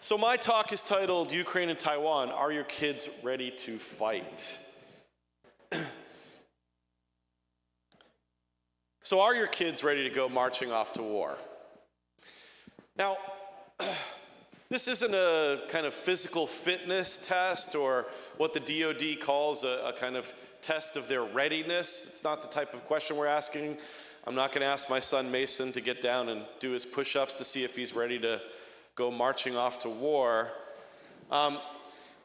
So my talk is titled, Ukraine and Taiwan, Are Your Kids Ready to Fight? So are your kids ready to go marching off to war? Now, this isn't a kind of physical fitness test or what the DoD calls a kind of test of their readiness. It's not the type of question we're asking. I'm not going to ask my son Mason to get down and do his push-ups to see if he's ready to go marching off to war.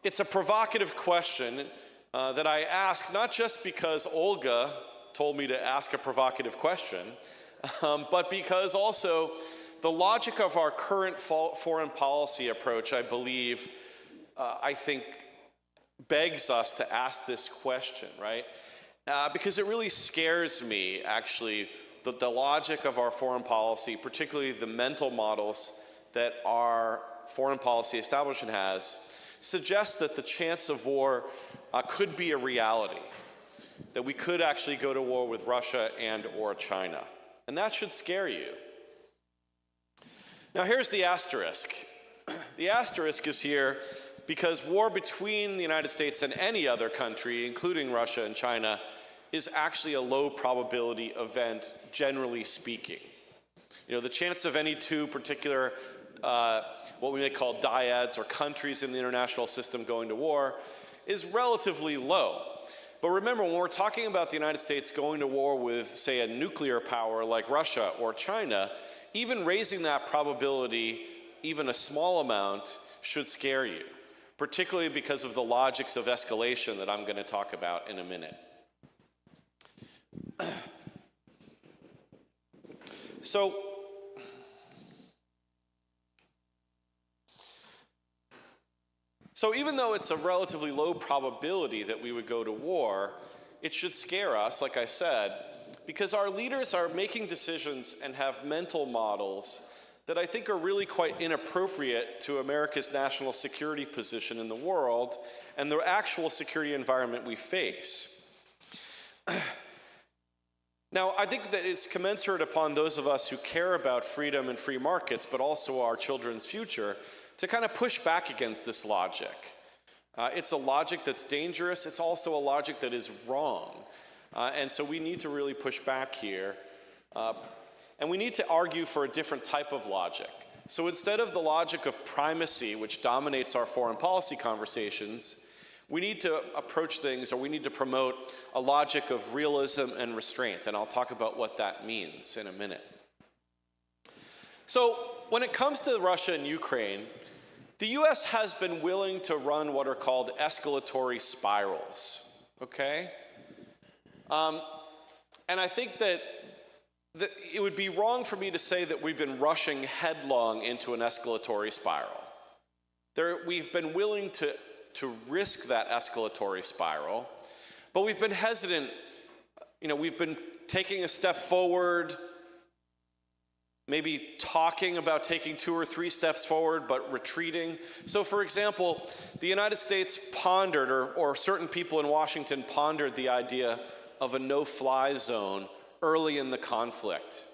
It's a provocative question that I ask not just because Olga told me to ask a provocative question, but because also the logic of our current foreign policy approach, I believe, I think, begs us to ask this question, right? Because it really scares me, actually, that the logic of our foreign policy, particularly the mental models that our foreign policy establishment has, suggests that the chance of war could be a reality, that we could actually go to war with Russia and or China. And that should scare you. Now here's the asterisk. The asterisk is here because war between the United States and any other country, including Russia and China, is actually a low probability event, generally speaking. You know, the chance of any two particular, what we may call dyads or countries in the international system going to war is relatively low. But remember, when we're talking about the United States going to war with, say, a nuclear power like Russia or China, even raising that probability, even a small amount, should scare you, particularly because of the logics of escalation that I'm going to talk about in a minute. So even though it's a relatively low probability that we would go to war, it should scare us, like I said, because our leaders are making decisions and have mental models that I think are really quite inappropriate to America's national security position in the world and the actual security environment we face. Now, I think that it's commensurate upon those of us who care about freedom and free markets, but also our children's future, to kind of push back against this logic. It's a logic that's dangerous. It's also a logic that is wrong. And so we need to really push back here. And we need to argue for a different type of logic. So instead of the logic of primacy, which dominates our foreign policy conversations, we need to approach things, or we need to promote a logic of realism and restraint. And I'll talk about what that means in a minute. So when it comes to Russia and Ukraine, the US has been willing to run what are called escalatory spirals, okay? And I think that it would be wrong for me to say that we've been rushing headlong into an escalatory spiral. We've been willing to risk that escalatory spiral, but we've been hesitant. You know, we've been taking a step forward, maybe talking about taking 2 or 3 steps forward, but retreating. So for example, the United States pondered, or certain people in Washington pondered the idea of a no-fly zone early in the conflict.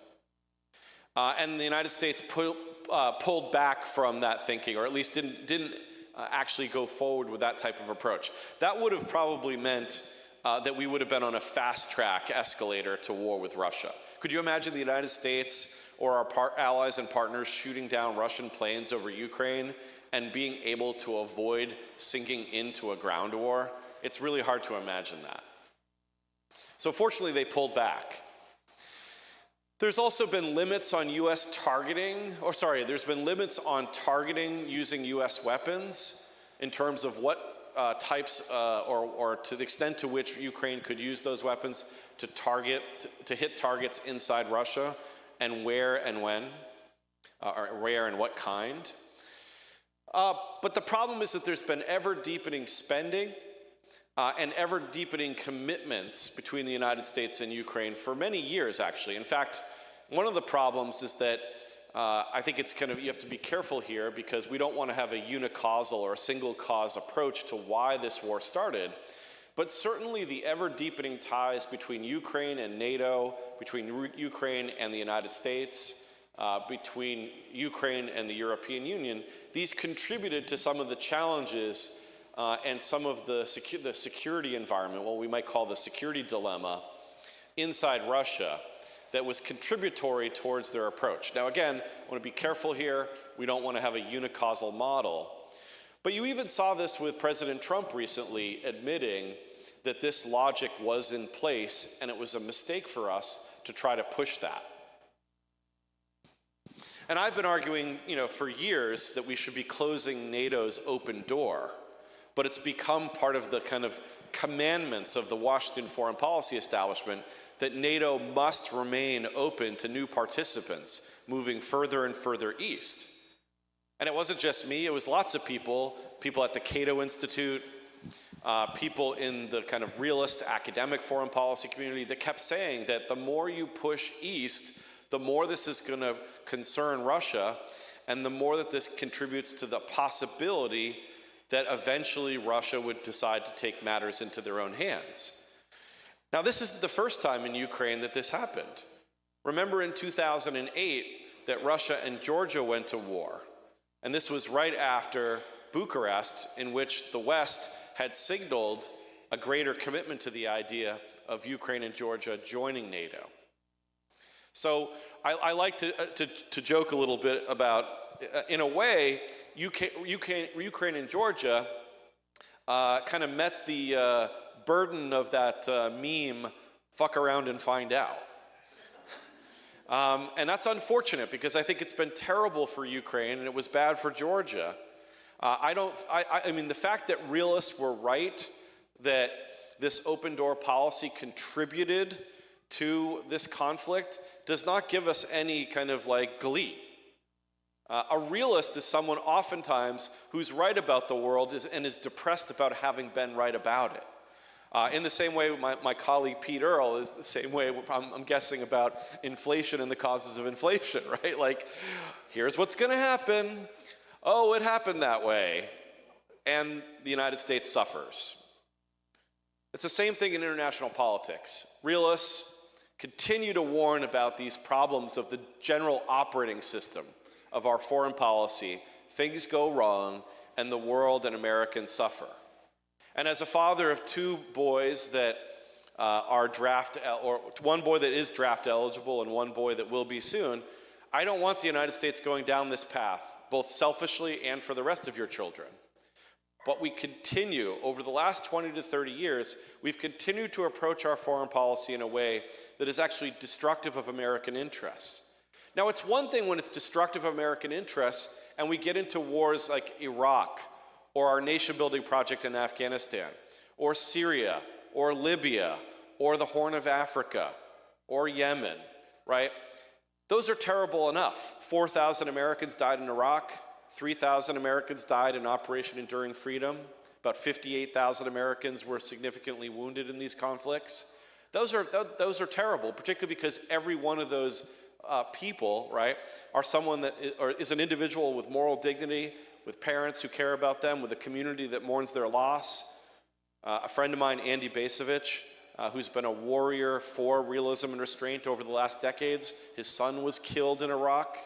And the United States pulled back from that thinking, or at least didn't actually go forward with that type of approach. That would have probably meant that we would have been on a fast-track escalator to war with Russia. Could you imagine the United States or our allies and partners shooting down Russian planes over Ukraine and being able to avoid sinking into a ground war? It's really hard to imagine that. So fortunately, they pulled back. There's also been limits on US targeting, there's been limits on targeting using US weapons in terms of what types or to the extent to which Ukraine could use those weapons to hit targets inside Russia, and where and when, or where and what kind. But the problem is that there's been ever-deepening spending and ever-deepening commitments between the United States and Ukraine for many years, actually. In fact, one of the problems is that I think it's you have to be careful here, because we don't want to have a unicausal or a single cause approach to why this war started. But certainly the ever-deepening ties between Ukraine and NATO, between Ukraine and the United States, between Ukraine and the European Union, these contributed to some of the challenges and some of the security environment, what we might call the security dilemma inside Russia, that was contributory towards their approach. Now again, I want to be careful here. We don't want to have a unicausal model. But you even saw this with President Trump recently admitting that this logic was in place and it was a mistake for us to try to push that. And I've been arguing, for years that we should be closing NATO's open door, but it's become part of the kind of commandments of the Washington foreign policy establishment that NATO must remain open to new participants moving further and further east. And it wasn't just me, it was lots of people at the Cato Institute, people in the kind of realist academic foreign policy community that kept saying that the more you push east, the more this is going to concern Russia, and the more that this contributes to the possibility that eventually Russia would decide to take matters into their own hands. Now, this isn't the first time in Ukraine that this happened. Remember in 2008 that Russia and Georgia went to war. And this was right after Bucharest, in which the West had signaled a greater commitment to the idea of Ukraine and Georgia joining NATO. So I like to joke a little bit about, in a way, Ukraine and Georgia kind of met the burden of that meme, fuck around and find out. And that's unfortunate because I think it's been terrible for Ukraine and it was bad for Georgia. I mean, the fact that realists were right, that this open door policy contributed to this conflict, does not give us any kind of glee. A realist is someone oftentimes who's right about the world and is depressed about having been right about it. In the same way, my colleague Pete Earle is the same way, I'm guessing, about inflation and the causes of inflation, right? Here's what's going to happen. Oh, it happened that way. And the United States suffers. It's the same thing in international politics. Realists continue to warn about these problems of the general operating system of our foreign policy. Things go wrong, and the world and Americans suffer. And as a father of two boys that are one boy that is draft eligible and one boy that will be soon, I don't want the United States going down this path, both selfishly and for the rest of your children. But we continue, over the last 20 to 30 years, we've continued to approach our foreign policy in a way that is actually destructive of American interests. Now, it's one thing when it's destructive of American interests and we get into wars like Iraq, or our nation-building project in Afghanistan, or Syria, or Libya, or the Horn of Africa, or Yemen, right? Those are terrible enough. 4,000 Americans died in Iraq, 3,000 Americans died in Operation Enduring Freedom, about 58,000 Americans were significantly wounded in these conflicts. Those are terrible, particularly because every one of those people, right, are someone that is an individual with moral dignity, with parents who care about them, with a community that mourns their loss. A friend of mine, Andy Basevich, who's been a warrior for realism and restraint over the last decades, his son was killed in Iraq.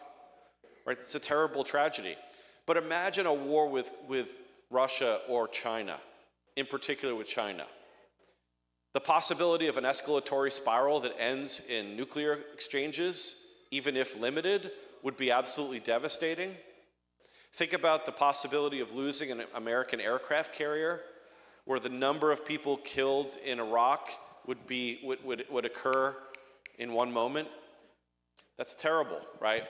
Right? It's a terrible tragedy. But imagine a war with Russia or China, in particular with China. The possibility of an escalatory spiral that ends in nuclear exchanges, even if limited, would be absolutely devastating. Think about the possibility of losing an American aircraft carrier, where the number of people killed in Iraq would occur in one moment. That's terrible, right?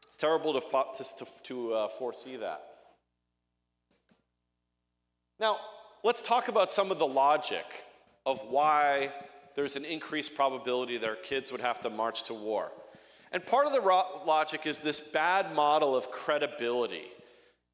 It's terrible to foresee that. Now, let's talk about some of the logic of why there's an increased probability that our kids would have to march to war. And part of the logic is this bad model of credibility.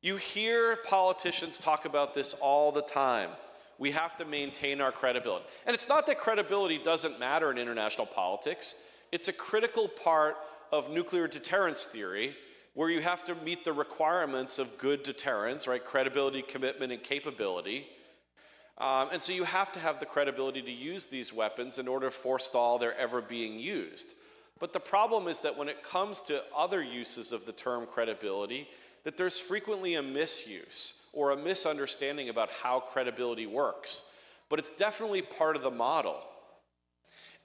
You hear politicians talk about this all the time. We have to maintain our credibility. And it's not that credibility doesn't matter in international politics. It's a critical part of nuclear deterrence theory, where you have to meet the requirements of good deterrence, right? Credibility, commitment, and capability. And so you have to have the credibility to use these weapons in order to forestall their ever being used. But the problem is that when it comes to other uses of the term credibility, that there's frequently a misuse or a misunderstanding about how credibility works. But it's definitely part of the model.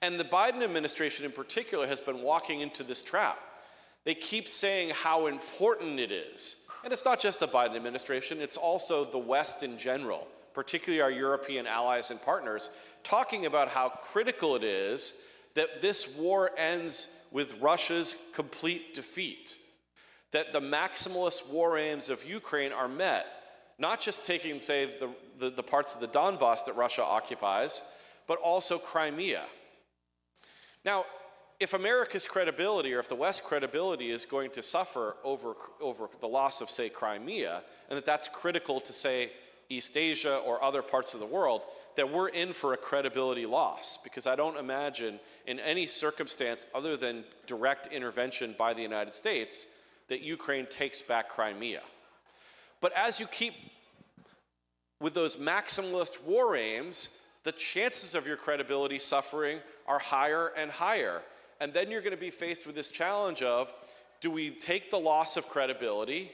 And the Biden administration in particular has been walking into this trap. They keep saying how important it is. And it's not just the Biden administration, it's also the West in general, particularly our European allies and partners, talking about how critical it is that this war ends with Russia's complete defeat, that the maximalist war aims of Ukraine are met, not just taking, say, the parts of the Donbass that Russia occupies, but also Crimea. Now, if America's credibility, or if the West's credibility is going to suffer over the loss of, say, Crimea, and that's critical to, say, East Asia or other parts of the world, that we're in for a credibility loss, because I don't imagine in any circumstance other than direct intervention by the United States that Ukraine takes back Crimea. But as you keep with those maximalist war aims, the chances of your credibility suffering are higher and higher. And then you're going to be faced with this challenge of, do we take the loss of credibility,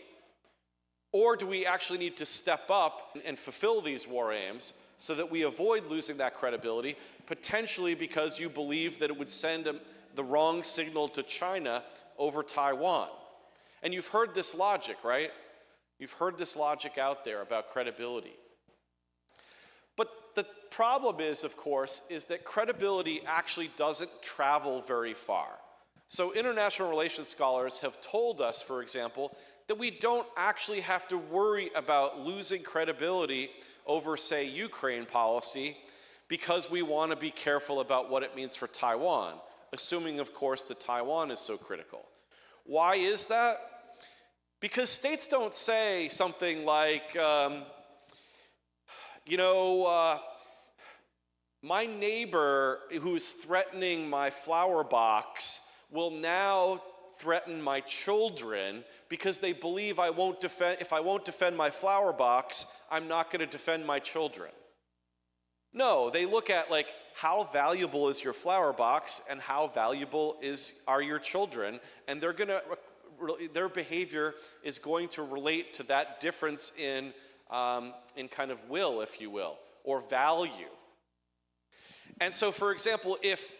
or do we actually need to step up and fulfill these war aims so that we avoid losing that credibility, potentially because you believe that it would send the wrong signal to China over Taiwan? And you've heard this logic, right? You've heard this logic out there about credibility. But the problem is, of course, is that credibility actually doesn't travel very far. So international relations scholars have told us, for example, that we don't actually have to worry about losing credibility over, say, Ukraine policy, because we want to be careful about what it means for Taiwan, assuming, of course, that Taiwan is so critical. Why is that? Because states don't say something like, my neighbor who's threatening my flower box will now threaten my children because they believe if I won't defend my flower box, I'm not going to defend my children. No, they look at how valuable is your flower box and how valuable are your children, and their behavior is going to relate to that difference in kind of will, if you will, or value. And so, for example, if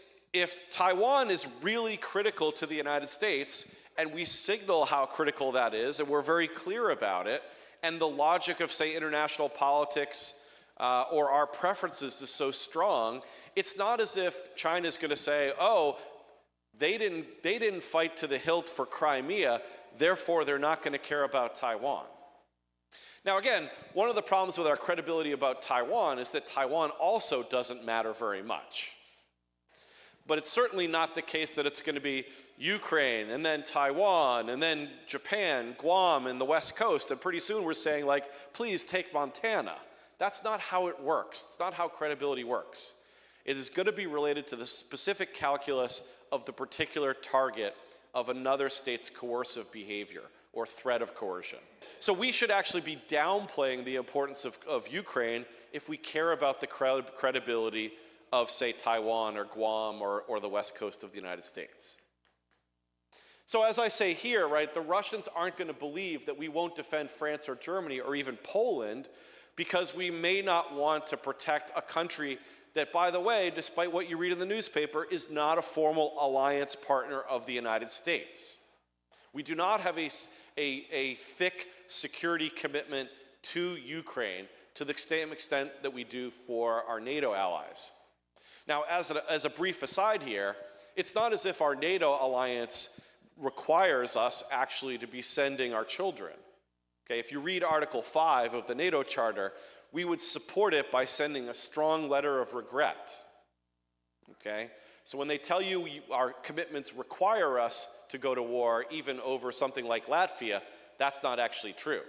Taiwan is really critical to the United States, and we signal how critical that is, and we're very clear about it, and the logic of, say, international politics or our preferences is so strong, it's not as if China's going to say, oh, they didn't fight to the hilt for Crimea, therefore they're not going to care about Taiwan. Now again, one of the problems with our credibility about Taiwan is that Taiwan also doesn't matter very much. But it's certainly not the case that it's going to be Ukraine, and then Taiwan, and then Japan, Guam, and the West Coast, and pretty soon we're saying, please take Montana. That's not how it works. It's not how credibility works. It is going to be related to the specific calculus of the particular target of another state's coercive behavior or threat of coercion. So we should actually be downplaying the importance of Ukraine if we care about the credibility of, say, Taiwan or Guam or the West Coast of the United States. So as I say here, right, the Russians aren't going to believe that we won't defend France or Germany or even Poland because we may not want to protect a country that, by the way, despite what you read in the newspaper, is not a formal alliance partner of the United States. We do not have a thick security commitment to Ukraine to the same extent that we do for our NATO allies. Now, as a brief aside here, it's not as if our NATO alliance requires us actually to be sending our children. Okay, if you read Article 5 of the NATO Charter, we would support it by sending a strong letter of regret. Okay? So when they tell you our commitments require us to go to war, even over something like Latvia, that's not actually true.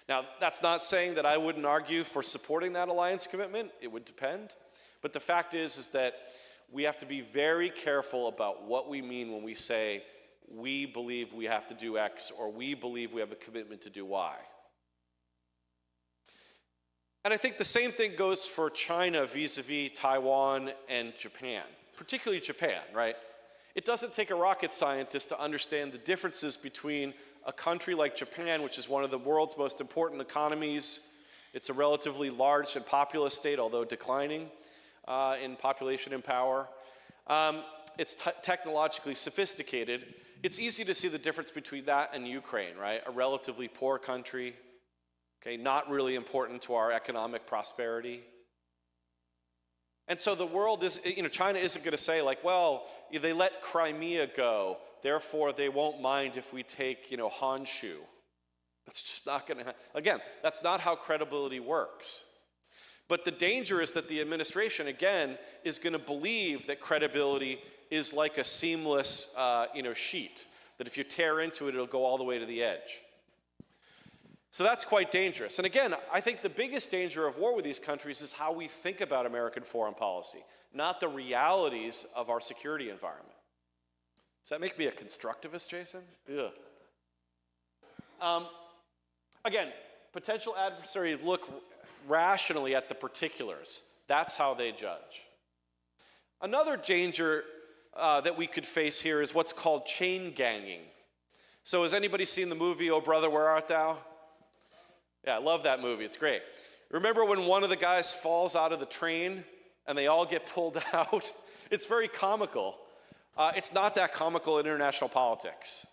Now, that's not saying that I wouldn't argue for supporting that alliance commitment. It would depend. But the fact is that we have to be very careful about what we mean when we say we believe we have to do X or we believe we have a commitment to do Y. And I think the same thing goes for China vis-a-vis Taiwan and Japan, particularly Japan, right? It doesn't take a rocket scientist to understand the differences between a country like Japan, which is one of the world's most important economies. It's a relatively large and populous state, although declining in population and power. It's technologically sophisticated. It's easy to see the difference between that and Ukraine, right? A relatively poor country, okay, not really important to our economic prosperity. And so the world is, China isn't going to say like, well, they let Crimea go, therefore they won't mind if we take, Honshu. That's just not going to happen. Again, that's not how credibility works. But the danger is that the administration, again, is going to believe that credibility is like a seamless, sheet, that if you tear into it, it'll go all the way to the edge. So that's quite dangerous. And again, I think the biggest danger of war with these countries is how we think about American foreign policy, not the realities of our security environment. Does that make me a constructivist, Jason? Yeah. Again, potential adversaries look rationally at the particulars. That's how they judge. Another danger that we could face here is what's called chain ganging. So has anybody seen the movie, Oh Brother, Where Art Thou? Yeah, I love that movie. It's great. Remember when one of the guys falls out of the train and they all get pulled out? It's very comical. It's not that comical in international politics,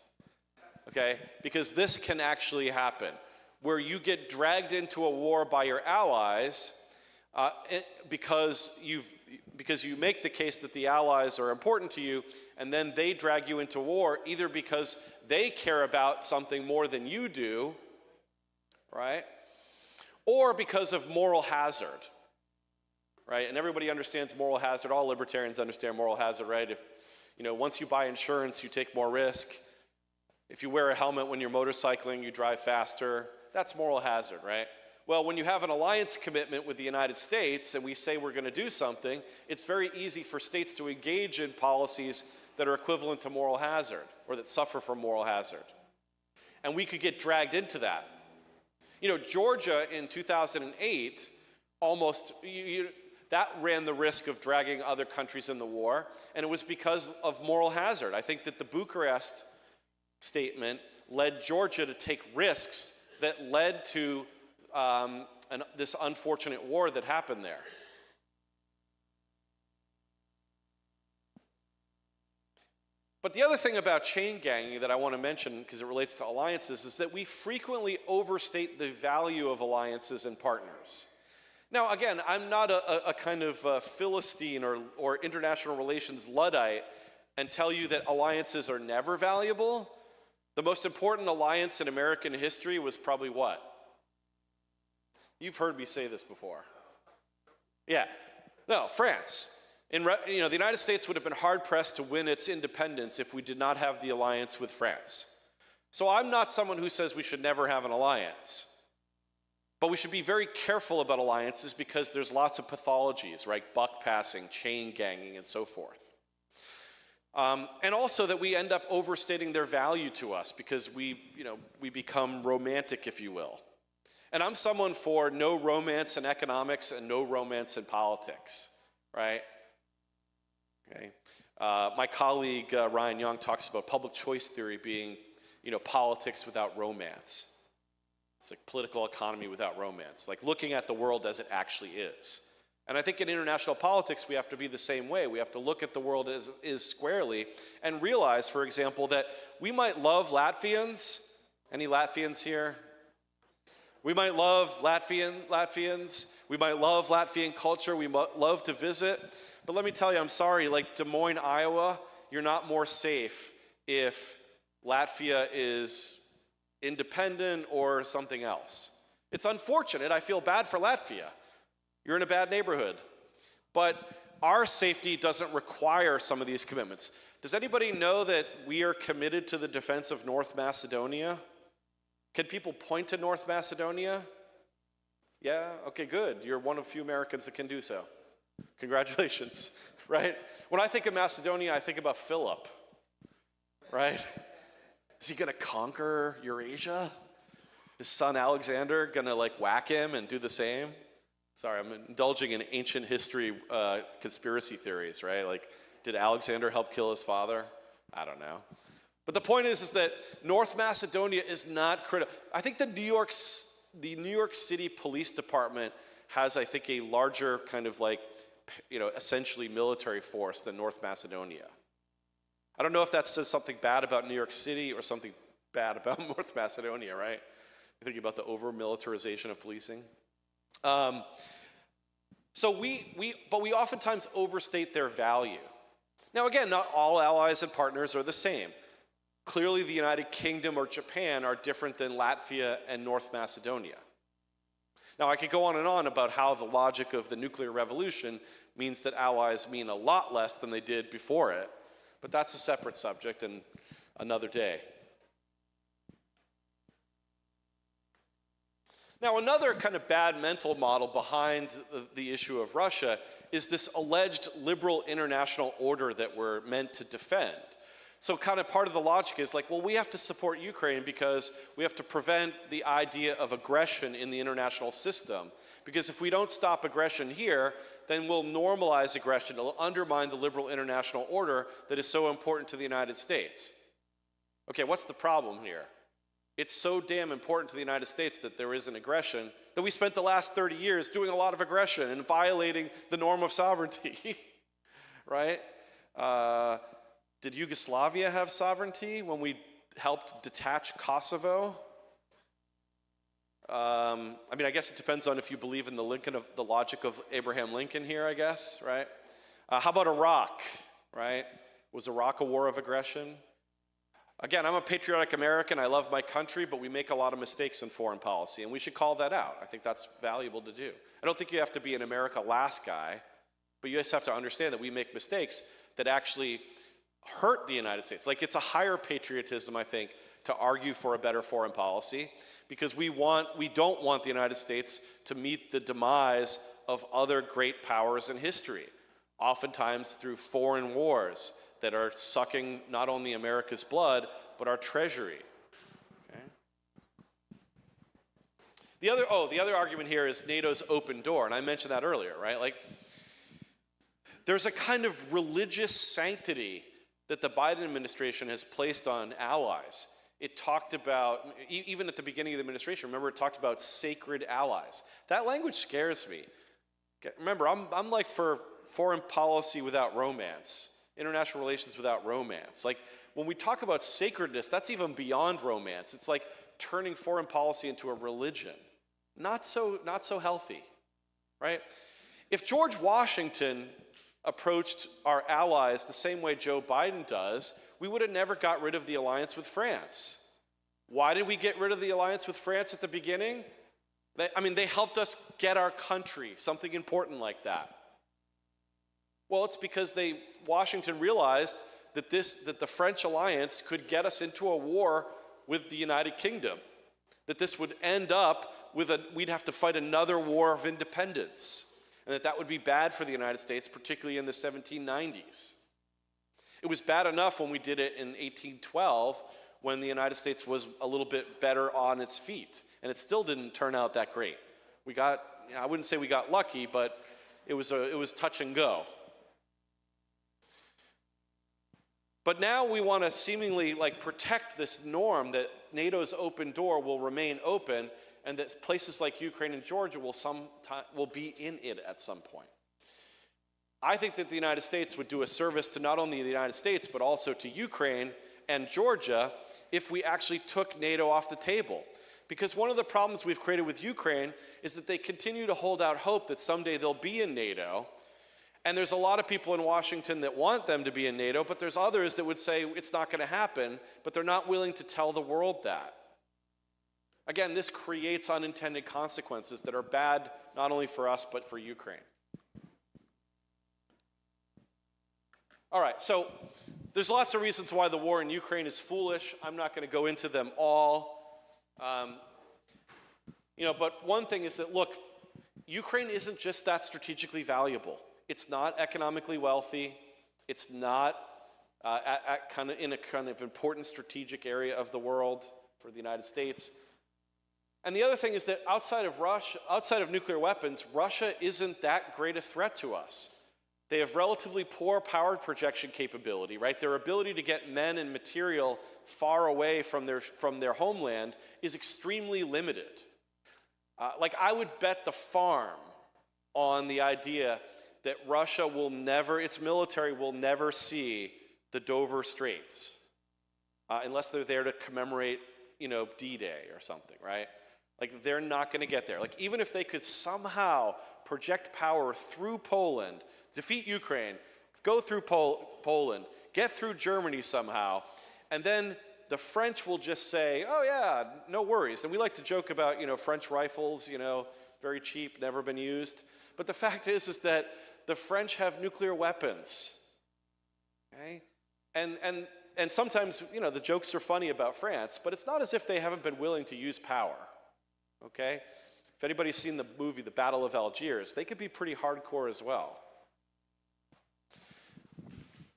okay? Because this can actually happen, where you get dragged into a war by your allies because you make the case that the allies are important to you, and then they drag you into war either because they care about something more than you do, right? Or because of moral hazard, right? And everybody understands moral hazard. All libertarians understand moral hazard, right? If, once you buy insurance, you take more risk. If you wear a helmet when you're motorcycling, you drive faster. That's moral hazard, right? Well, when you have an alliance commitment with the United States and we say we're going to do something, it's very easy for states to engage in policies that are equivalent to moral hazard or that suffer from moral hazard. And we could get dragged into that. Georgia in 2008 that ran the risk of dragging other countries in the war, and it was because of moral hazard. I think that the Bucharest statement led Georgia to take risks that led to this unfortunate war that happened there. But the other thing about chain ganging that I want to mention, because it relates to alliances, is that we frequently overstate the value of alliances and partners. Now, again, I'm not a kind of Philistine or international relations Luddite and tell you that alliances are never valuable. The most important alliance in American history was probably what? You've heard me say this before. Yeah. No, France. The United States would have been hard-pressed to win its independence if we did not have the alliance with France. So I'm not someone who says we should never have an alliance. But we should be very careful about alliances because there's lots of pathologies, right? Buck passing, chain ganging, and so forth. And also that we end up overstating their value to us because we become romantic, if you will. And I'm someone for no romance in economics and no romance in politics, right? Okay. My colleague Ryan Young talks about public choice theory being, politics without romance. It's like political economy without romance, like looking at the world as it actually is. And I think in international politics, we have to be the same way. We have to look at the world as is squarely and realize, for example, that we might love Latvians. Any Latvians here? We might love Latvians. We might love Latvian culture. We might love to visit. But let me tell you, I'm sorry, like Des Moines, Iowa, you're not more safe if Latvia is independent or something else. It's unfortunate. I feel bad for Latvia. You're in a bad neighborhood. But our safety doesn't require some of these commitments. Does anybody know that we are committed to the defense of North Macedonia? Can people point to North Macedonia? Yeah? Okay, good. You're one of few Americans that can do so. Congratulations, right? When I think of Macedonia, I think about Philip, right? Is he going to conquer Eurasia? His son Alexander going to whack him and do the same? Sorry, I'm indulging in ancient history conspiracy theories, right? Did Alexander help kill his father? I don't know. But the point is that North Macedonia is not critical. I think the New York City Police Department has, I think, a larger kind of like, essentially military force than North Macedonia. I don't know if that says something bad about New York City or something bad about North Macedonia, right? You're thinking about the over-militarization of policing. So we oftentimes overstate their value. Now again, not all allies and partners are the same. Clearly the United Kingdom or Japan are different than Latvia and North Macedonia. Now I could go on and on about how the logic of the nuclear revolution means that allies mean a lot less than they did before it, but that's a separate subject and another day. Now, another kind of bad mental model behind the issue of Russia is this alleged liberal international order that we're meant to defend. So kind of part of the logic is like, well, we have to support Ukraine because we have to prevent the idea of aggression in the international system. Because if we don't stop aggression here, then we'll normalize aggression. It'll undermine the liberal international order that is so important to the United States. Okay, what's the problem here? It's so damn important to the United States that there is an aggression that we spent the last 30 years doing a lot of aggression and violating the norm of sovereignty, right? Did Yugoslavia have sovereignty when we helped detach Kosovo? I mean, I guess it depends on if you believe in the logic of Abraham Lincoln here, I guess, right? How about Iraq, right? Was Iraq a war of aggression? Again, I'm a patriotic American. I love my country, but we make a lot of mistakes in foreign policy, and we should call that out. I think that's valuable to do. I don't think you have to be an America last guy, but you just have to understand that we make mistakes that actually hurt the United States. Like, it's a higher patriotism, I think, to argue for a better foreign policy, because we don't want the United States to meet the demise of other great powers in history, oftentimes through foreign wars that are sucking not only America's blood, but our treasury. Okay? The other argument here is NATO's open door, and I mentioned that earlier, right? Like, there's a kind of religious sanctity that the Biden administration has placed on allies. It talked about, even at the beginning of the administration, remember, it talked about sacred allies. That language scares me. Remember, I'm like for foreign policy without romance. International relations without romance. Like, when we talk about sacredness, that's even beyond romance. It's like turning foreign policy into a religion. Not so healthy, right? If George Washington approached our allies the same way Joe Biden does, we would have never got rid of the alliance with France. Why did we get rid of the alliance with France at the beginning? They helped us get our country, something important like that. Well, it's because Washington realized that the French alliance could get us into a war with the United Kingdom, that this would end up we'd have to fight another war of independence, and that would be bad for the United States, particularly in the 1790s. It was bad enough when we did it in 1812, when the United States was a little bit better on its feet, and it still didn't turn out that great. I wouldn't say we got lucky, but it was touch and go. But now we want to seemingly protect this norm that NATO's open door will remain open, and that places like Ukraine and Georgia will be in it at some point. I think that the United States would do a service to not only the United States, but also to Ukraine and Georgia if we actually took NATO off the table. Because one of the problems we've created with Ukraine is that they continue to hold out hope that someday they'll be in NATO. And there's a lot of people in Washington that want them to be in NATO, but there's others that would say it's not going to happen, but they're not willing to tell the world that. Again, this creates unintended consequences that are bad not only for us, but for Ukraine. All right, so there's lots of reasons why the war in Ukraine is foolish. I'm not going to go into them all. But one thing is that, look, Ukraine isn't just that strategically valuable. It's not economically wealthy. It's not in a kind of important strategic area of the world for the United States. And the other thing is that outside of nuclear weapons, Russia isn't that great a threat to us. They have relatively poor power projection capability, right? Their ability to get men and material far away from their homeland is extremely limited. Like, I would bet the farm on the idea that Russia will never, its military will never see the Dover Straits unless they're there to commemorate, D-Day or something, right? Like, they're not going to get there. Like, even if they could somehow project power through Poland, defeat Ukraine, go through Poland, get through Germany somehow, and then the French will just say, oh yeah, no worries. And we like to joke about, French rifles, very cheap, never been used. But the fact is that the French have nuclear weapons, okay? And sometimes, the jokes are funny about France, but it's not as if they haven't been willing to use power, okay? If anybody's seen the movie, The Battle of Algiers, they could be pretty hardcore as well.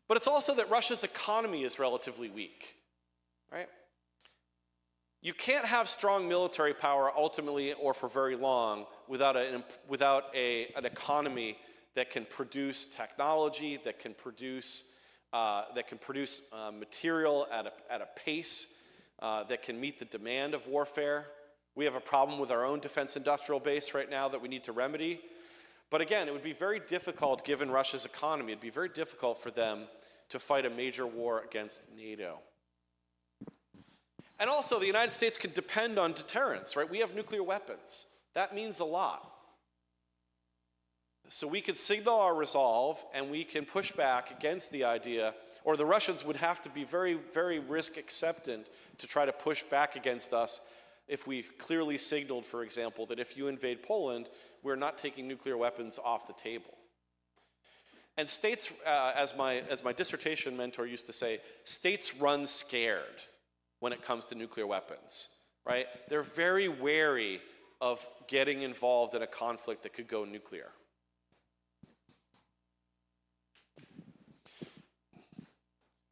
But it's also that Russia's economy is relatively weak, right? You can't have strong military power ultimately or for very long without an economy that can produce technology, that can produce material at a pace that can meet the demand of warfare. We have a problem with our own defense industrial base right now that we need to remedy. But again, it would be very difficult, given Russia's economy, it'd be very difficult for them to fight a major war against NATO. And also, the United States can depend on deterrence, right? We have nuclear weapons. That means a lot. So we could signal our resolve, and we can push back against the idea, or the Russians would have to be very, very risk acceptant to try to push back against us if we clearly signaled, for example, that if you invade Poland, we're not taking nuclear weapons off the table. And states, as my dissertation mentor used to say, states run scared when it comes to nuclear weapons, right? They're very wary of getting involved in a conflict that could go nuclear.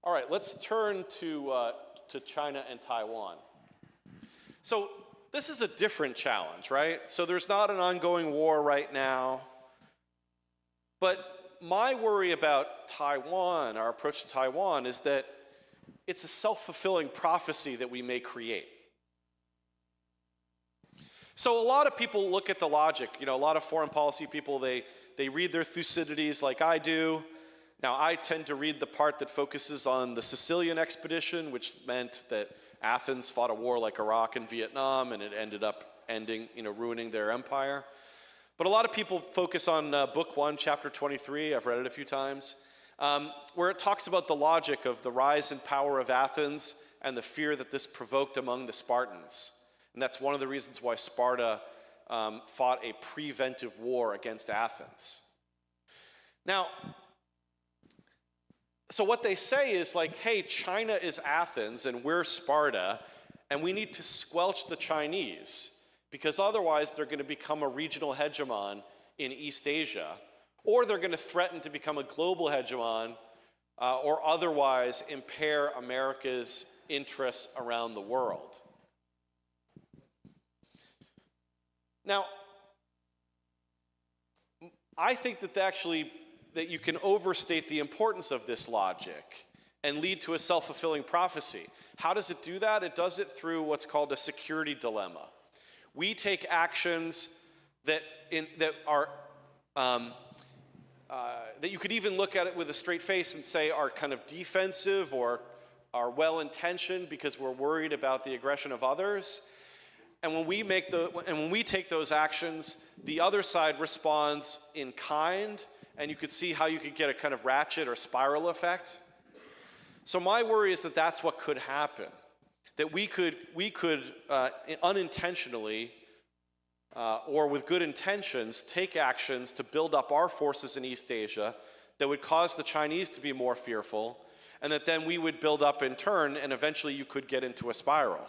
All right, let's turn to China and Taiwan. So this is a different challenge, right? So there's not an ongoing war right now. But my worry about Taiwan, our approach to Taiwan, is that it's a self-fulfilling prophecy that we may create. So a lot of people look at the logic. A lot of foreign policy people, they read their Thucydides like I do. Now, I tend to read the part that focuses on the Sicilian expedition, which meant that Athens fought a war like Iraq and Vietnam, and it ended up ruining their empire. But a lot of people focus on Book 1, Chapter 23. I've read it a few times, where it talks about the logic of the rise in power of Athens and the fear that this provoked among the Spartans. And that's one of the reasons why Sparta fought a preventive war against Athens. Now, so what they say is like, hey, China is Athens and we're Sparta, and we need to squelch the Chinese because otherwise they're going to become a regional hegemon in East Asia, or they're going to threaten to become a global hegemon or otherwise impair America's interests around the world. Now, I think that you can overstate the importance of this logic and lead to a self-fulfilling prophecy. How does it do that? It does it through what's called a security dilemma. We take actions that you could even look at it with a straight face and say are kind of defensive or are well-intentioned because we're worried about the aggression of others. And when we take those actions, the other side responds in kind. And you could see how you could get a kind of ratchet or spiral effect. So my worry is that that's what could happen. That we could unintentionally or with good intentions take actions to build up our forces in East Asia that would cause the Chinese to be more fearful, and that then we would build up in turn, and eventually you could get into a spiral.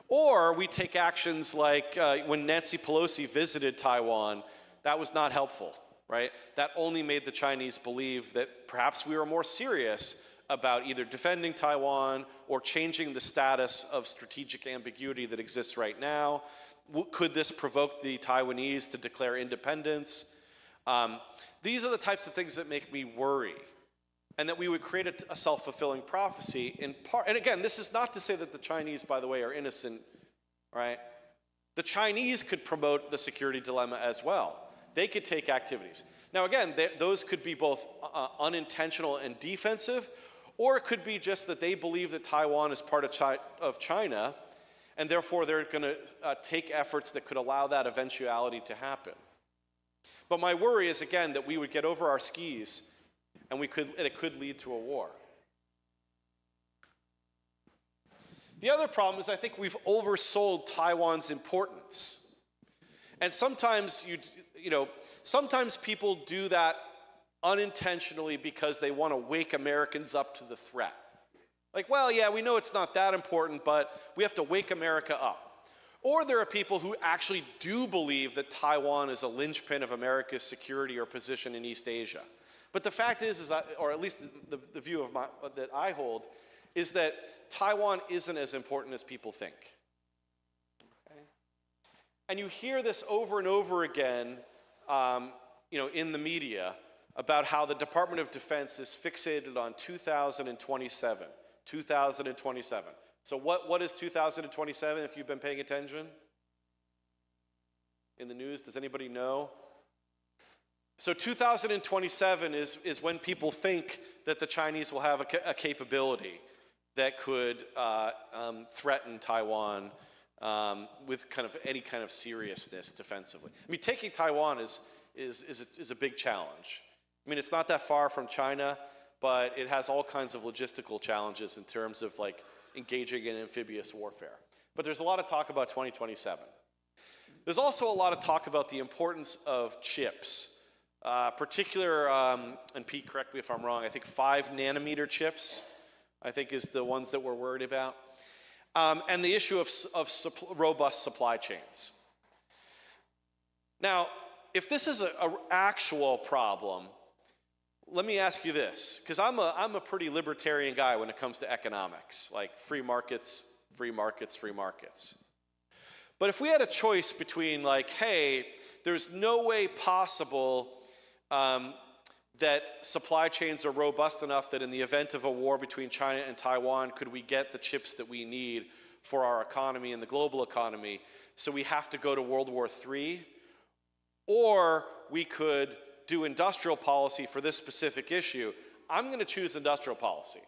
Or we take actions like when Nancy Pelosi visited Taiwan, that was not helpful. Right? That only made the Chinese believe that perhaps we were more serious about either defending Taiwan or changing the status of strategic ambiguity that exists right now. Could this provoke the Taiwanese to declare independence? These are the types of things that make me worry, and that we would create a self-fulfilling prophecy in part. And again, this is not to say that the Chinese, by the way, are innocent, right? The Chinese could promote the security dilemma as well. They could take activities. Now again, those could be both unintentional and defensive, or it could be just that they believe that Taiwan is part of China, and therefore they're going to take efforts that could allow that eventuality to happen. But my worry is, again, that we would get over our skis and it could lead to a war. The other problem is I think we've oversold Taiwan's importance. And sometimes sometimes people do that unintentionally because they want to wake Americans up to the threat. Like, well, yeah, we know it's not that important, but we have to wake America up. Or there are people who actually do believe that Taiwan is a linchpin of America's security or position in East Asia. But the fact is that, or at least the view that I hold, is that Taiwan isn't as important as people think. Okay? And you hear this over and over again, in the media about how the Department of Defense is fixated on 2027. 2027. So what is 2027, if you've been paying attention in the news? Does anybody know? So 2027 is when people think that the Chinese will have a capability that could threaten Taiwan with kind of any kind of seriousness defensively. I mean, taking Taiwan is a big challenge. I mean, it's not that far from China, but it has all kinds of logistical challenges in terms of like engaging in amphibious warfare. But there's a lot of talk about 2027. There's also a lot of talk about the importance of chips. And Pete, correct me if I'm wrong, I think 5 nanometer chips, I think is the ones that we're worried about. And the issue of robust supply chains. Now, if this is an actual problem, let me ask you this, because I'm a pretty libertarian guy when it comes to economics, like free markets, free markets, free markets. But if we had a choice between like, hey, there's no way possible that supply chains are robust enough that in the event of a war between China and Taiwan, could we get the chips that we need for our economy and the global economy, so we have to go to World War III? Or we could do industrial policy for this specific issue. I'm going to choose industrial policy.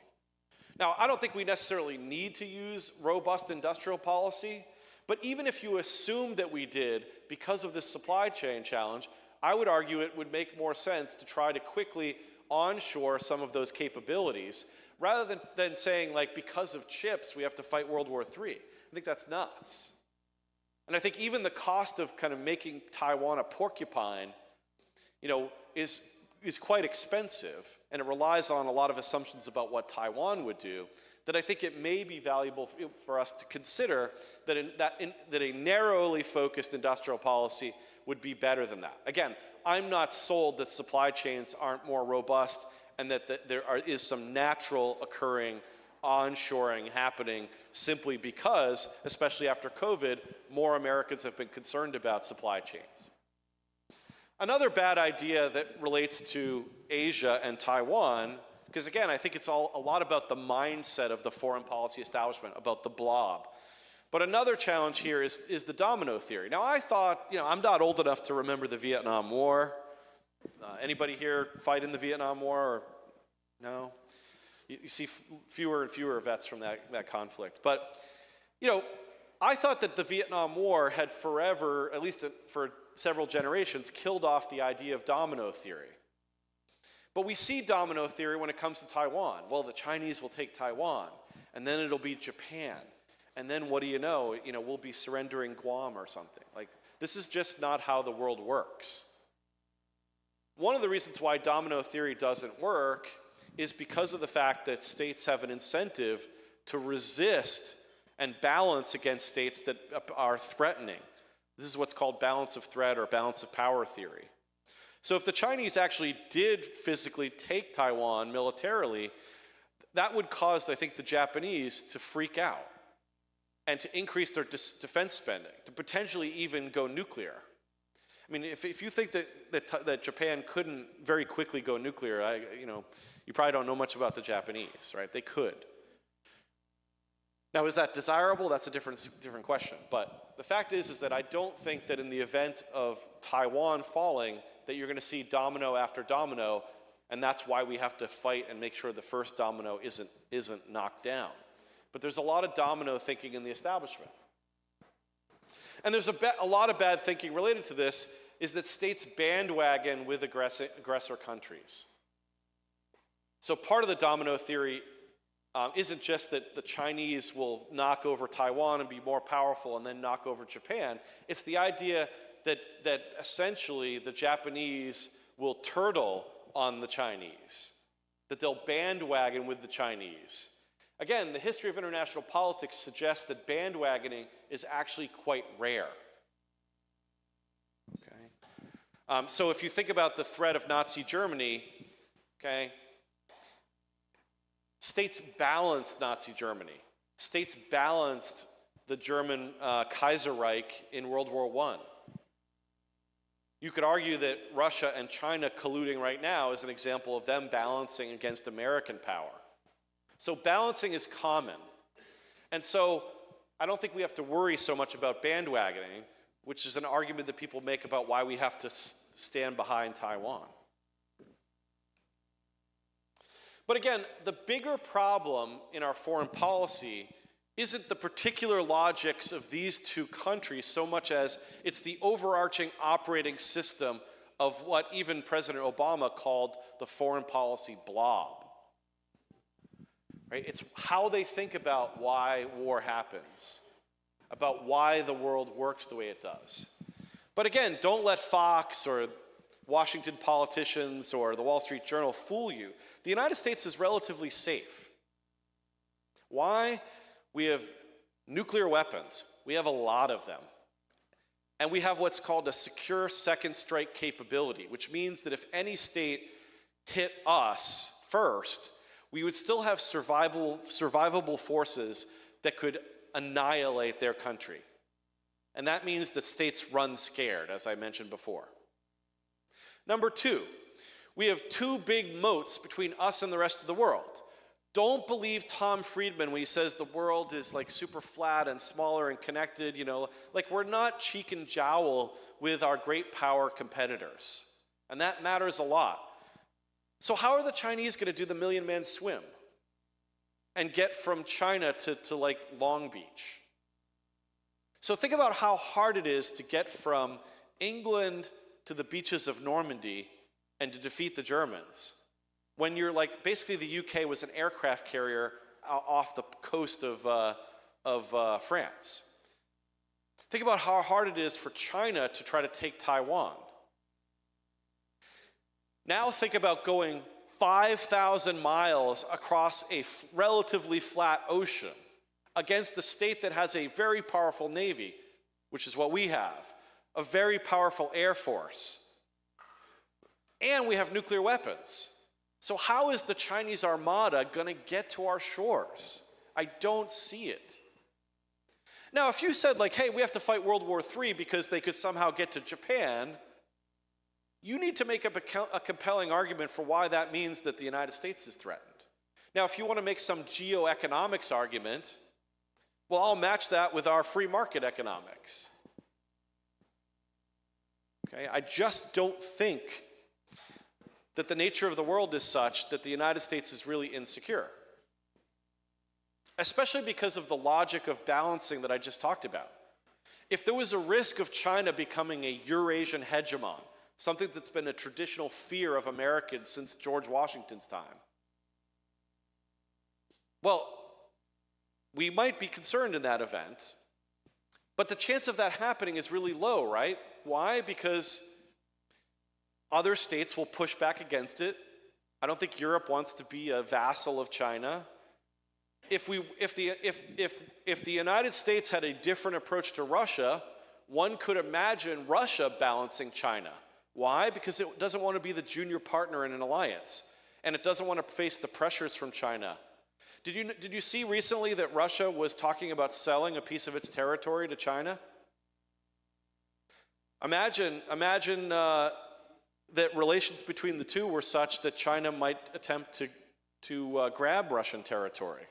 Now, I don't think we necessarily need to use robust industrial policy, but even if you assume that we did because of this supply chain challenge, I would argue it would make more sense to try to quickly onshore some of those capabilities rather than saying, like, because of chips, we have to fight World War III. I think that's nuts. And I think even the cost of kind of making Taiwan a porcupine, is quite expensive, and it relies on a lot of assumptions about what Taiwan would do, that I think it may be valuable for us to consider that a narrowly focused industrial policy would be better than that. Again, I'm not sold that supply chains aren't more robust and that there is some natural occurring onshoring happening simply because, especially after COVID, more Americans have been concerned about supply chains. Another bad idea that relates to Asia and Taiwan, because again, I think it's a lot about the mindset of the foreign policy establishment, about the blob. But another challenge here is the domino theory. Now, I thought, I'm not old enough to remember the Vietnam War. Anybody here fight in the Vietnam War? Or no? You see fewer and fewer vets from that conflict. But, I thought that the Vietnam War had forever, at least for several generations, killed off the idea of domino theory. But we see domino theory when it comes to Taiwan. Well, the Chinese will take Taiwan, and then it'll be Japan. And then what do you know? We'll be surrendering Guam or something. Like, this is just not how the world works. One of the reasons why domino theory doesn't work is because of the fact that states have an incentive to resist and balance against states that are threatening. This is what's called balance of threat or balance of power theory. So if the Chinese actually did physically take Taiwan militarily, that would cause, I think, the Japanese to freak out and to increase their defense spending, to potentially even go nuclear. I mean, if you think that Japan couldn't very quickly go nuclear, you probably don't know much about the Japanese, right? They could. Now, is that desirable? That's a different question. But the fact is that I don't think that in the event of Taiwan falling, that you're going to see domino after domino, and that's why we have to fight and make sure the first domino isn't knocked down. But there's a lot of domino thinking in the establishment. And there's a lot of bad thinking related to this, is that states bandwagon with aggressor countries. So part of the domino theory isn't just that the Chinese will knock over Taiwan and be more powerful and then knock over Japan. It's the idea that essentially the Japanese will turtle on the Chinese, that they'll bandwagon with the Chinese. Again, the history of international politics suggests that bandwagoning is actually quite rare. Okay? So if you think about the threat of Nazi Germany, okay, states balanced Nazi Germany. States balanced the German Kaiserreich in World War I. You could argue that Russia and China colluding right now is an example of them balancing against American power. So balancing is common. And so I don't think we have to worry so much about bandwagoning, which is an argument that people make about why we have to stand behind Taiwan. But again, the bigger problem in our foreign policy isn't the particular logics of these two countries so much as it's the overarching operating system of what even President Obama called the foreign policy blob. Right? It's how they think about why war happens, about why the world works the way it does. But again, don't let Fox or Washington politicians or the Wall Street Journal fool you. The United States is relatively safe. Why? We have nuclear weapons. We have a lot of them. And we have what's called a secure second strike capability, which means that if any state hit us first, we would still have survivable forces that could annihilate their country. And that means that states run scared, as I mentioned before. Number two, we have two big moats between us and the rest of the world. Don't believe Tom Friedman when he says the world is like super flat and smaller and connected, like we're not cheek and jowl with our great power competitors. And that matters a lot. So how are the Chinese going to do the million-man swim and get from China to like Long Beach? So think about how hard it is to get from England to the beaches of Normandy and to defeat the Germans, when you're like, basically the UK was an aircraft carrier off the coast of France. Think about how hard it is for China to try to take Taiwan. Now think about going 5,000 miles across a relatively flat ocean against a state that has a very powerful navy, which is what we have, a very powerful air force, and we have nuclear weapons. So how is the Chinese Armada going to get to our shores? I don't see it. Now, if you said like, hey, we have to fight World War III because they could somehow get to Japan, you need to make up a compelling argument for why that means that the United States is threatened. Now, if you want to make some geoeconomics argument, well, I'll match that with our free market economics. Okay, I just don't think that the nature of the world is such that the United States is really insecure, especially because of the logic of balancing that I just talked about. If there was a risk of China becoming a Eurasian hegemon, something that's been a traditional fear of Americans since George Washington's time, well, we might be concerned in that event, but the chance of that happening is really low, right? Why? Because other states will push back against it. I don't think Europe wants to be a vassal of China. If the United States had a different approach to Russia, one could imagine Russia balancing China. Why? Because it doesn't want to be the junior partner in an alliance, and it doesn't want to face the pressures from China. Did you see recently that Russia was talking about selling a piece of its territory to China? Imagine that relations between the two were such that China might attempt to grab Russian territory.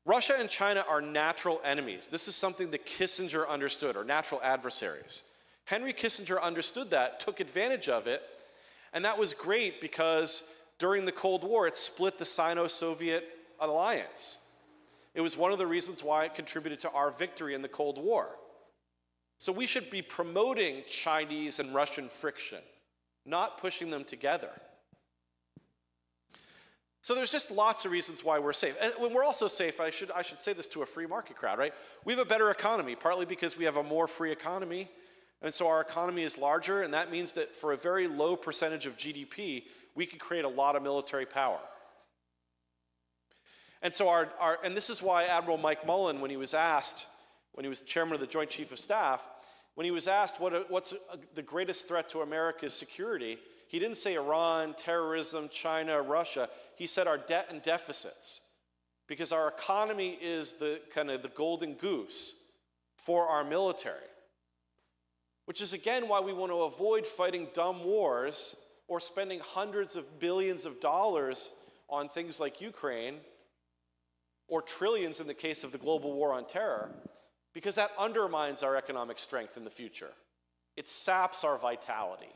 Russia and China are natural enemies. This is something that Kissinger understood, or natural adversaries. Henry Kissinger understood that, took advantage of it, and that was great because during the Cold War, it split the Sino-Soviet alliance. It was one of the reasons why it contributed to our victory in the Cold War. So we should be promoting Chinese and Russian friction, not pushing them together. So there's just lots of reasons why we're safe. And when we're also safe, I should say this to a free market crowd, right? We have a better economy, partly because we have a more free economy. And so our economy is larger, and that means that for a very low percentage of GDP, we can create a lot of military power. And so and this is why Admiral Mike Mullen, when he was chairman of the Joint Chief of Staff, when he was asked what's the greatest threat to America's security, he didn't say Iran, terrorism, China, Russia. He said our debt and deficits, because our economy is the golden goose for our military. Which is again why we want to avoid fighting dumb wars or spending hundreds of billions of dollars on things like Ukraine, or trillions in the case of the global war on terror, because that undermines our economic strength in the future. It saps our vitality.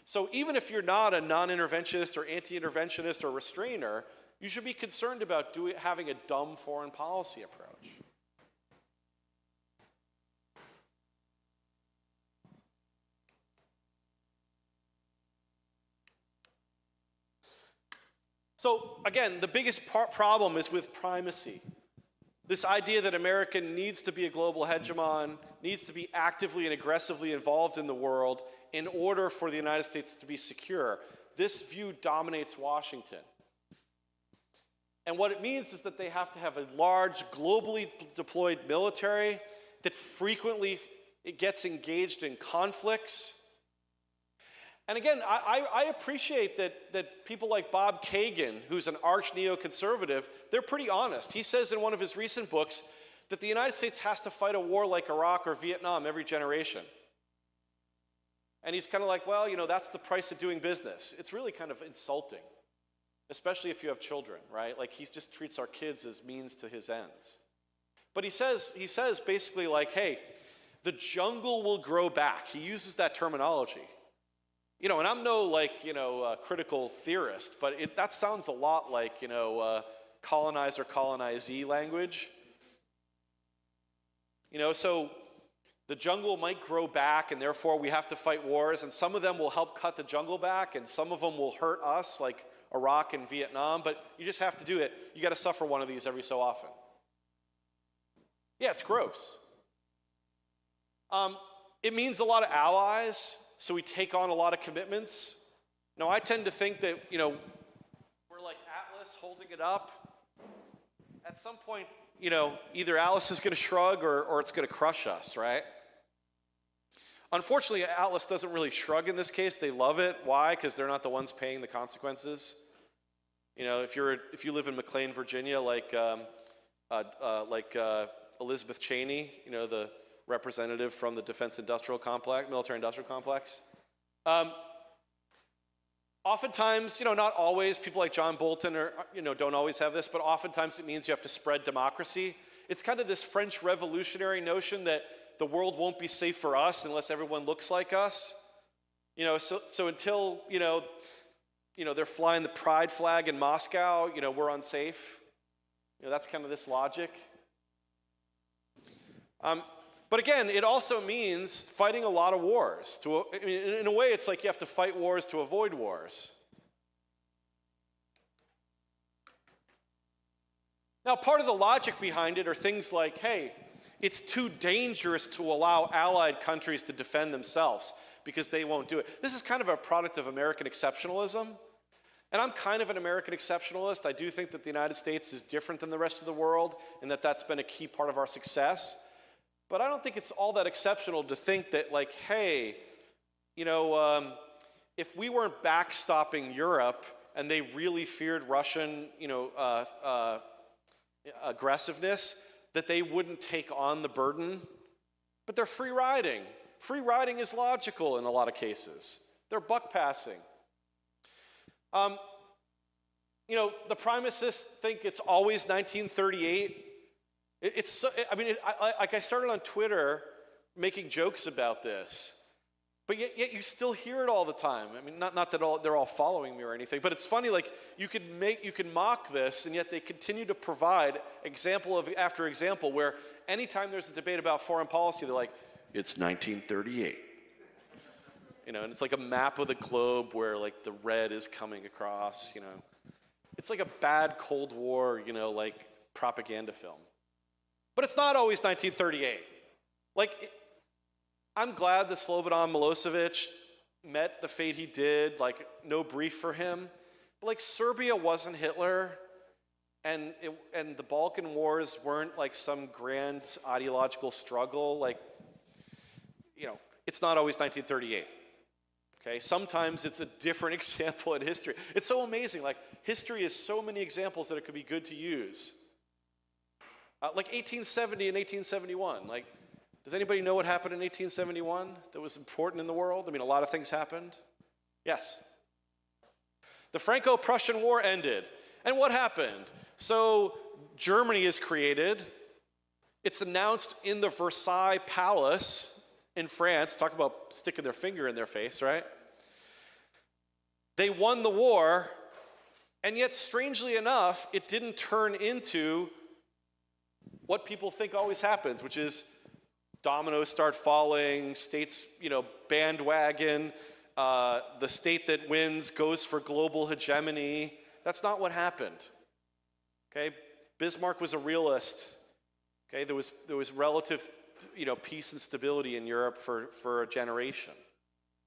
So even if you're not a non-interventionist or anti-interventionist or restrainer, you should be concerned about having a dumb foreign policy approach. So again, the biggest problem is with primacy. This idea that America needs to be a global hegemon, needs to be actively and aggressively involved in the world in order for the United States to be secure. This view dominates Washington. And what it means is that they have to have a large, globally deployed military that frequently gets engaged in conflicts. And again, I appreciate that people like Bob Kagan, who's an arch neoconservative, they're pretty honest. He says in one of his recent books that the United States has to fight a war like Iraq or Vietnam every generation. And he's kind of like, well, that's the price of doing business. It's really kind of insulting, especially if you have children, right? Like, he just treats our kids as means to his ends. But he says basically like, hey, the jungle will grow back. He uses that terminology. And I'm no critical theorist, but that sounds a lot like, colonizer, colonizee language. So the jungle might grow back, and therefore we have to fight wars, and some of them will help cut the jungle back, and some of them will hurt us, like Iraq and Vietnam, but you just have to do it. You got to suffer one of these every so often. Yeah, it's gross. It means a lot of allies. So we take on a lot of commitments. Now, I tend to think that, we're like Atlas holding it up. At some point, either Atlas is going to shrug or it's going to crush us, right? Unfortunately, Atlas doesn't really shrug in this case. They love it. Why? Because they're not the ones paying the consequences. If you live in McLean, Virginia, like Elizabeth Cheney, the representative from the Defense Military Industrial Complex. Oftentimes, not always, people like John Bolton don't always have this, but oftentimes it means you have to spread democracy. It's kind of this French revolutionary notion that the world won't be safe for us unless everyone looks like us. So until, they're flying the pride flag in Moscow, we're unsafe. That's kind of this logic. But again, it also means fighting a lot of wars. In a way, it's like you have to fight wars to avoid wars. Now, part of the logic behind it are things like, hey, it's too dangerous to allow allied countries to defend themselves because they won't do it. This is kind of a product of American exceptionalism. And I'm kind of an American exceptionalist. I do think that the United States is different than the rest of the world and that that's been a key part of our success. But I don't think it's all that exceptional to think that, like, hey, if we weren't backstopping Europe and they really feared Russian, aggressiveness, that they wouldn't take on the burden. But they're free riding. Free riding is logical in a lot of cases. They're buck passing. The primicists think it's always 1938. I started on Twitter making jokes about this, but yet you still hear it all the time. I mean, not that they're all following me or anything, but it's funny. Like you can mock this, and yet they continue to provide example after example where anytime there's a debate about foreign policy, they're like, it's 1938. And it's like a map of the globe where like the red is coming across. It's like a bad Cold War, like propaganda film. But it's not always 1938. I'm glad that Slobodan Milosevic met the fate he did, like no brief for him. But like Serbia wasn't Hitler, and the Balkan Wars weren't like some grand ideological struggle. It's not always 1938. Okay, sometimes it's a different example in history. It's so amazing. Like history has so many examples that it could be good to use. Like 1870 and 1871. Like, does anybody know what happened in 1871 that was important in the world? I mean, a lot of things happened. Yes. The Franco-Prussian War ended. And what happened? So Germany is created. It's announced in the Versailles Palace in France. Talk about sticking their finger in their face, right? They won the war, and yet strangely enough, it didn't turn into what people think always happens, which is dominoes start falling, states, bandwagon, the state that wins goes for global hegemony. That's not what happened. Okay? Bismarck was a realist. Okay? There was relative, peace and stability in Europe for a generation.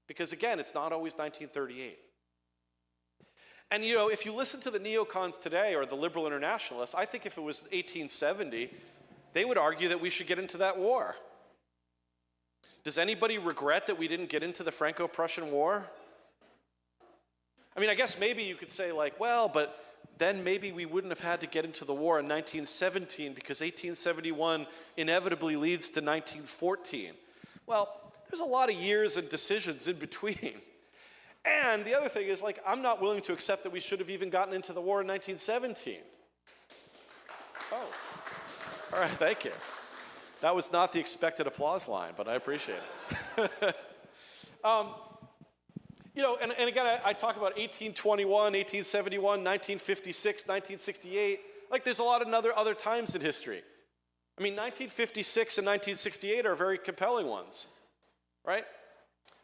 Because again, it's not always 1938. And if you listen to the neocons today or the liberal internationalists, I think if it was 1870, they would argue that we should get into that war. Does anybody regret that we didn't get into the Franco-Prussian War? I mean, I guess maybe you could say but then maybe we wouldn't have had to get into the war in 1917 because 1871 inevitably leads to 1914. Well, there's a lot of years and decisions in between. And the other thing is, I'm not willing to accept that we should have even gotten into the war in 1917. Oh, all right, thank you. That was not the expected applause line, but I appreciate it. And again, I talk about 1821, 1871, 1956, 1968. There's a lot of other times in history. I mean, 1956 and 1968 are very compelling ones, right?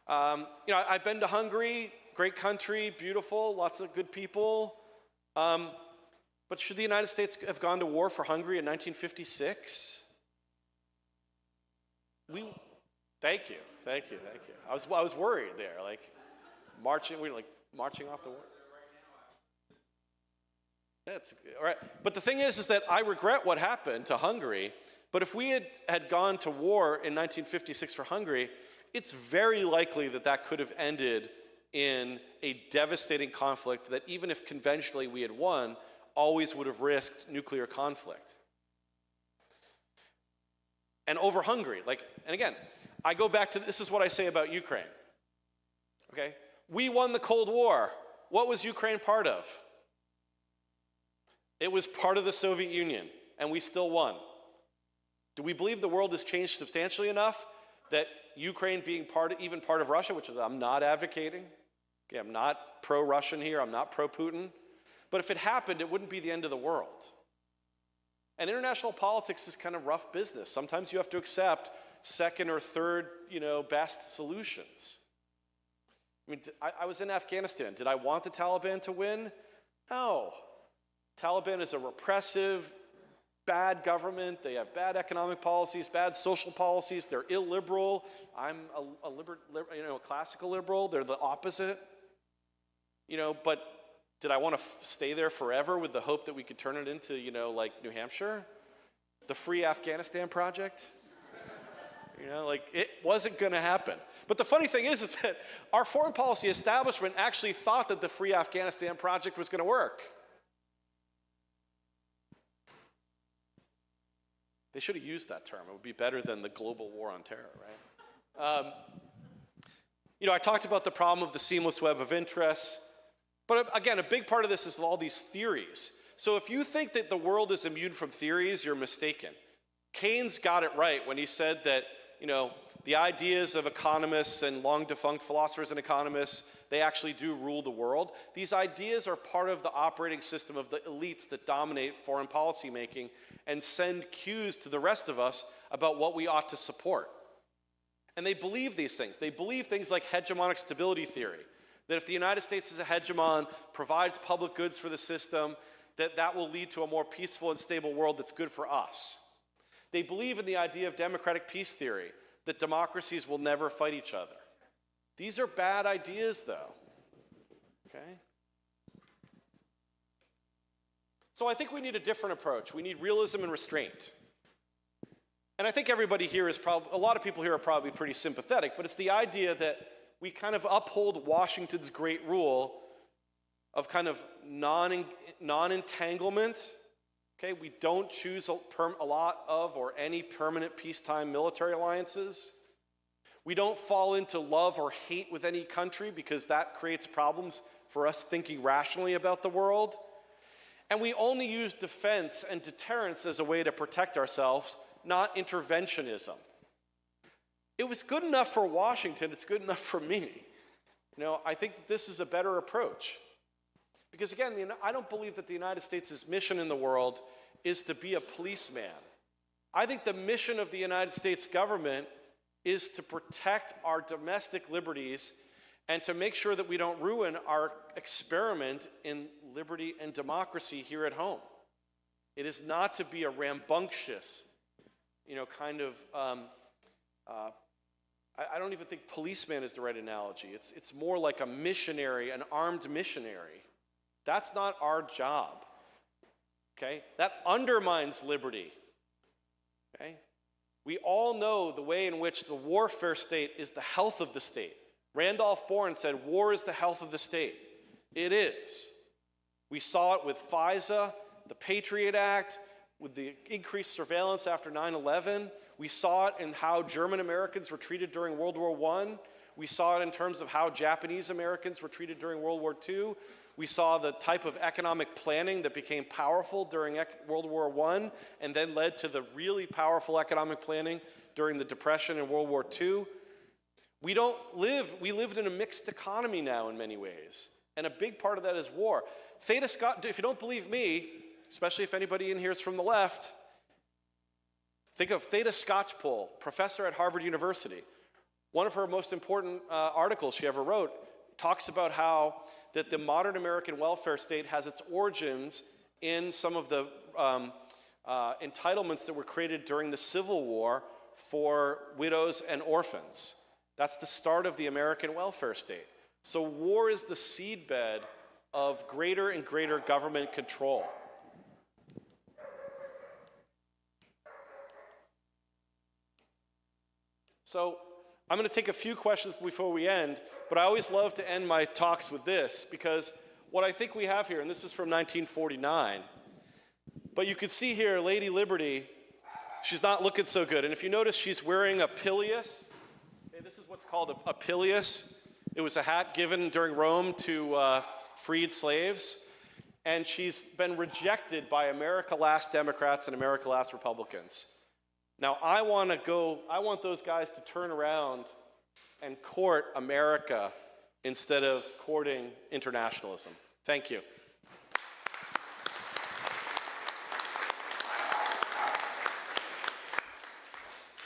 I've been to Hungary, great country, beautiful, lots of good people. But should the United States have gone to war for Hungary in 1956? Thank you. I was worried there, marching off the war. That's all right. But the thing is that I regret what happened to Hungary. But if we had gone to war in 1956 for Hungary, it's very likely that could have ended in a devastating conflict that even if conventionally we had won, always would have risked nuclear conflict. And over Hungary, and again, I go back to, this is what I say about Ukraine. Okay? We won the Cold War. What was Ukraine part of? It was part of the Soviet Union, and we still won. Do we believe the world has changed substantially enough that Ukraine being even part of Russia, which I'm not advocating. Okay, I'm not pro-Russian here, I'm not pro-Putin. But if it happened, it wouldn't be the end of the world. And international politics is kind of rough business. Sometimes you have to accept second or third, best solutions. I mean, I was in Afghanistan. Did I want the Taliban to win? No. Taliban is a repressive, bad government. They have bad economic policies, bad social policies. They're illiberal. I'm a classical liberal. They're the opposite. But did I want to stay there forever with the hope that we could turn it into, New Hampshire? The Free Afghanistan Project? It wasn't going to happen. But the funny thing is that our foreign policy establishment actually thought that the Free Afghanistan Project was going to work. They should have used that term. It would be better than the global war on terror, right? I talked about the problem of the seamless web of interests, but again, a big part of this is all these theories. So if you think that the world is immune from theories, you're mistaken. Keynes got it right when he said that, the ideas of economists and long-defunct philosophers and economists, they actually do rule the world. These ideas are part of the operating system of the elites that dominate foreign policy making and send cues to the rest of us about what we ought to support. And they believe these things. They believe things like hegemonic stability theory, that if the United States is a hegemon, provides public goods for the system, that will lead to a more peaceful and stable world that's good for us. They believe in the idea of democratic peace theory, that democracies will never fight each other. These are bad ideas, though. Okay? So I think we need a different approach. We need realism and restraint. And I think everybody here is a lot of people here are probably pretty sympathetic, but it's the idea that we kind of uphold Washington's great rule of kind of non-entanglement. Okay, we don't choose a lot of or any permanent peacetime military alliances. We don't fall into love or hate with any country because that creates problems for us thinking rationally about the world. And we only use defense and deterrence as a way to protect ourselves, not interventionism. It was good enough for Washington, it's good enough for me. I think that this is a better approach. Because again, I don't believe that the United States' mission in the world is to be a policeman. I think the mission of the United States government is to protect our domestic liberties and to make sure that we don't ruin our experiment in liberty and democracy here at home. It is not to be a rambunctious, I don't even think policeman is the right analogy. It's more like a missionary, an armed missionary. That's not our job, okay? That undermines liberty, okay? We all know the way in which the warfare state is the health of the state. Randolph Bourne said, war is the health of the state. It is. We saw it with FISA, the Patriot Act, with the increased surveillance after 9/11. We saw it in how German Americans were treated during World War I. We saw it in terms of how Japanese Americans were treated during World War II. We saw the type of economic planning that became powerful during World War I and then led to the really powerful economic planning during the Depression and World War II. We lived in a mixed economy now in many ways. And a big part of that is war. Theda Scott, if you don't believe me, especially if anybody in here is from the left, think of Theda Skocpol, professor at Harvard University. One of her most important articles she ever wrote talks about how that the modern American welfare state has its origins in some of the entitlements that were created during the Civil War for widows and orphans. That's the start of the American welfare state. So war is the seedbed of greater and greater government control. So I'm going to take a few questions before we end, but I always love to end my talks with this because what I think we have here, and this is from 1949, but you can see here Lady Liberty, she's not looking so good. And if you notice, she's wearing a pileus. Okay, this is what's called a pileus. It was a hat given during Rome to freed slaves. And she's been rejected by America Last Democrats and America Last Republicans. Now, I want those guys to turn around and court America instead of courting internationalism. Thank you.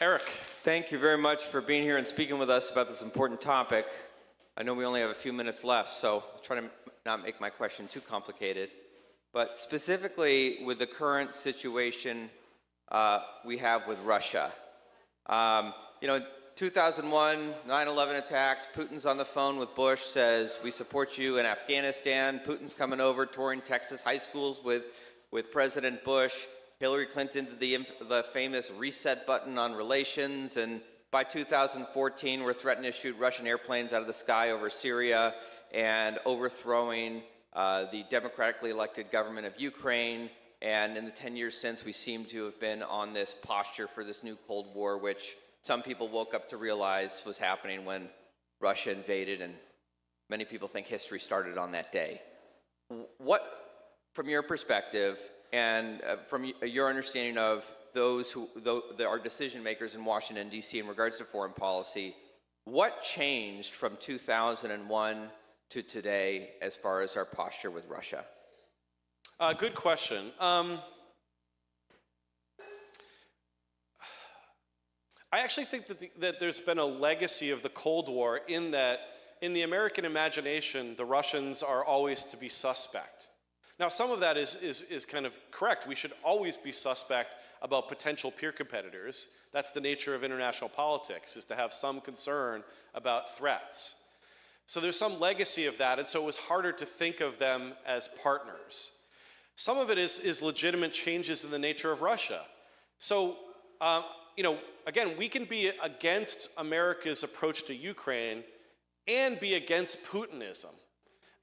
Eric. Thank you very much for being here and speaking with us about this important topic. I know we only have a few minutes left, so I'll try to not make my question too complicated. But specifically with the current situation we have with Russia. 2001, 9/11 attacks, Putin's on the phone with Bush, says, we support you in Afghanistan. Putin's coming over, touring Texas high schools with President Bush. Hillary Clinton did the famous reset button on relations, and by 2014, we're threatening to shoot Russian airplanes out of the sky over Syria and overthrowing the democratically elected government of Ukraine. And in the 10 years since, we seem to have been on this posture for this new Cold War, which some people woke up to realize was happening when Russia invaded, and many people think history started on that day. What, from your perspective, and from your understanding of those who are decision makers in Washington, D.C. in regards to foreign policy, what changed from 2001 to today as far as our posture with Russia? Good question. I actually think that there's been a legacy of the Cold War in that, in the American imagination, the Russians are always to be suspect. Now, some of that is kind of correct. We should always be suspect about potential peer competitors. That's the nature of international politics, is to have some concern about threats. So there's some legacy of that, and so it was harder to think of them as partners. Some of it is legitimate changes in the nature of Russia. So, again, we can be against America's approach to Ukraine and be against Putinism.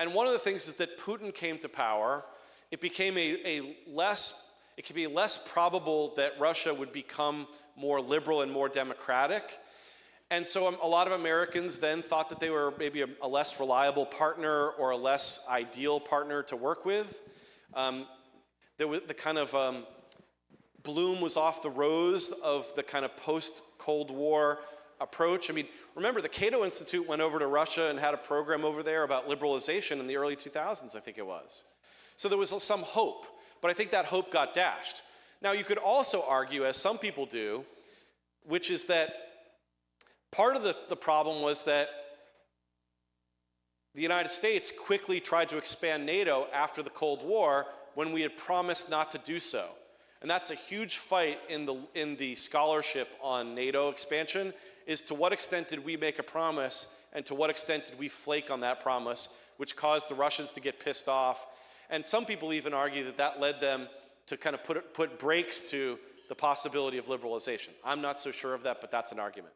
And one of the things is that Putin came to power. It became it could be less probable that Russia would become more liberal and more democratic. And so a lot of Americans then thought that they were maybe a less reliable partner or a less ideal partner to work with. There was the kind of bloom was off the rose of the kind of post-Cold War approach. I mean, remember, the Cato Institute went over to Russia and had a program over there about liberalization in the early 2000s, I think it was. So there was some hope, but I think that hope got dashed. Now, you could also argue, as some people do, which is that part of the problem was that the United States quickly tried to expand NATO after the Cold War when we had promised not to do so. And that's a huge fight in the scholarship on NATO expansion, is to what extent did we make a promise and to what extent did we flake on that promise, which caused the Russians to get pissed off. And some people even argue that that led them to kind of put brakes to the possibility of liberalization. I'm not so sure of that, but that's an argument.